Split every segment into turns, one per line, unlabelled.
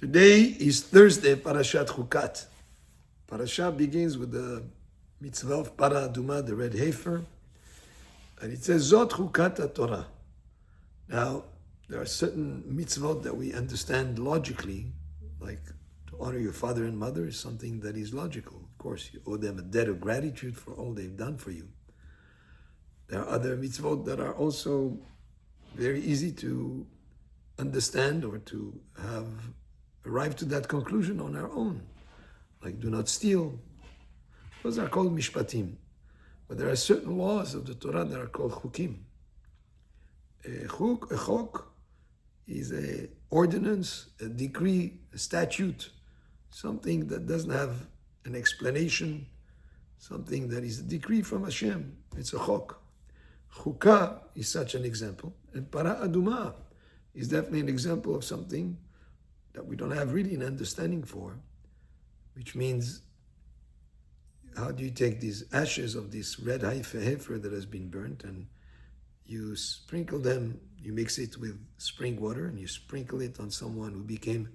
Today is Thursday, Parashat Chukat. Parasha begins with the mitzvah of Para Aduma, the red heifer, and it says Zot Chukat Hatorah. Now, there are certain mitzvot that we understand logically, like to honor your father and mother is something that is logical. Of course, you owe them a debt of gratitude for all they've done for you. There are other mitzvot that are also very easy to understand or to have arrived to that conclusion on our own, like do not steal. Those are called mishpatim. But there are certain laws of the Torah that are called chukim. A chok is an ordinance, a decree, a statute, something that doesn't have an explanation, something that is a decree from Hashem. It's a chok. Chukah is such an example. And para aduma is definitely an example of something that we don't have really an understanding for, which means, how do you take these ashes of this red heifer that has been burnt and you sprinkle them, you mix it with spring water and you sprinkle it on someone who became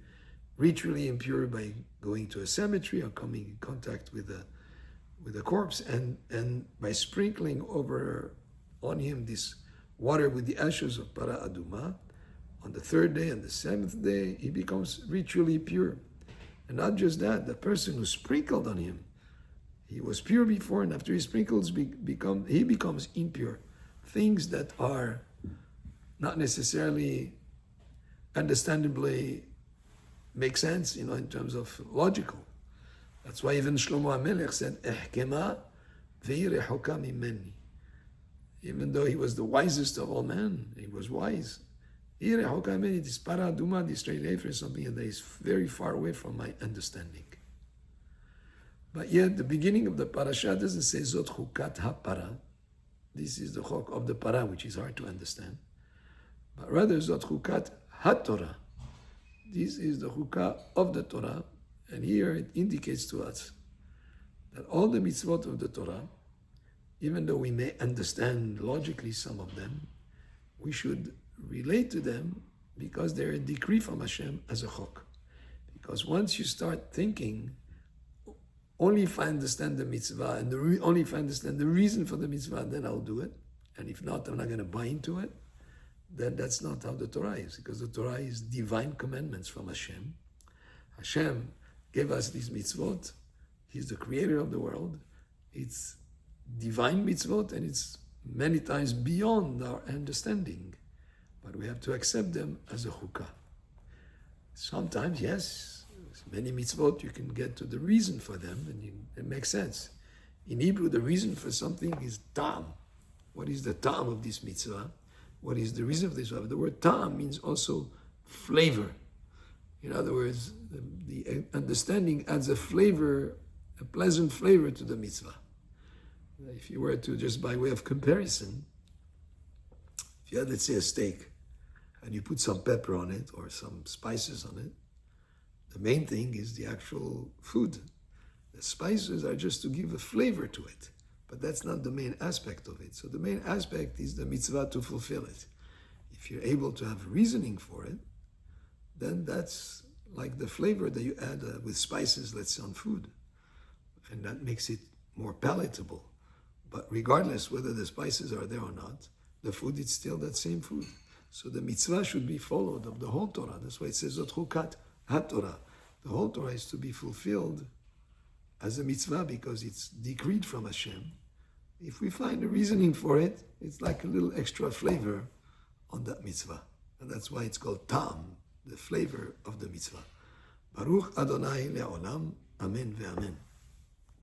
ritually impure by going to a cemetery or coming in contact with a corpse, and by sprinkling on him this water with the ashes of para aduma, on the third day and the seventh day, he becomes ritually pure. And not just that, the person who sprinkled on him, he was pure before, and after he sprinkles, he becomes impure. Things that are not necessarily understandably make sense, in terms of logical. That's why even Shlomo HaMelech said, "Ehkema ve'i rechoka mimeni." Even though he was the wisest of all men, he was wise. This para aduma, this red heifer, is something that is very far away from my understanding. But yet, the beginning of the parasha doesn't say Zot Chukat Hatorah. This is the chok of the para, which is hard to understand. But rather, Zot Chukat Hatorah. This is the chukah of the Torah. And here it indicates to us that all the mitzvot of the Torah, even though we may understand logically some of them, we should relate to them because they're a decree from Hashem as a chok. Because once you start thinking, only if I understand the mitzvah and only if I understand the reason for the mitzvah, then I'll do it. And if not, I'm not going to buy into it. Then that's not how the Torah is, because the Torah is divine commandments from Hashem. Hashem gave us these mitzvot. He's the creator of the world. It's divine mitzvot, and it's many times beyond our understanding. But we have to accept them as a chukah. Sometimes, yes, many mitzvot, you can get to the reason for them, and it makes sense. In Hebrew, the reason for something is tam. What is the tam of this mitzvah? What is the reason of this mitzvah? The word tam means also flavor. In other words, the understanding adds a flavor, a pleasant flavor to the mitzvah. If you were to, just by way of comparison, if you had, let's say, a steak, and you put some pepper on it or some spices on it, the main thing is the actual food. The spices are just to give a flavor to it, but that's not the main aspect of it. So the main aspect is the mitzvah to fulfill it. If you're able to have reasoning for it, then that's like the flavor that you add with spices, let's say, on food. And that makes it more palatable. But regardless whether the spices are there or not, the food is still that same food. So the mitzvah should be followed of the whole Torah. That's why it says Zot Chukat Hatorah. The whole Torah is to be fulfilled as a mitzvah because it's decreed from Hashem. If we find a reasoning for it, it's like a little extra flavor on that mitzvah. And that's why it's called tam, the flavor of the mitzvah. Baruch Adonai le'olam. Amen ve'amen.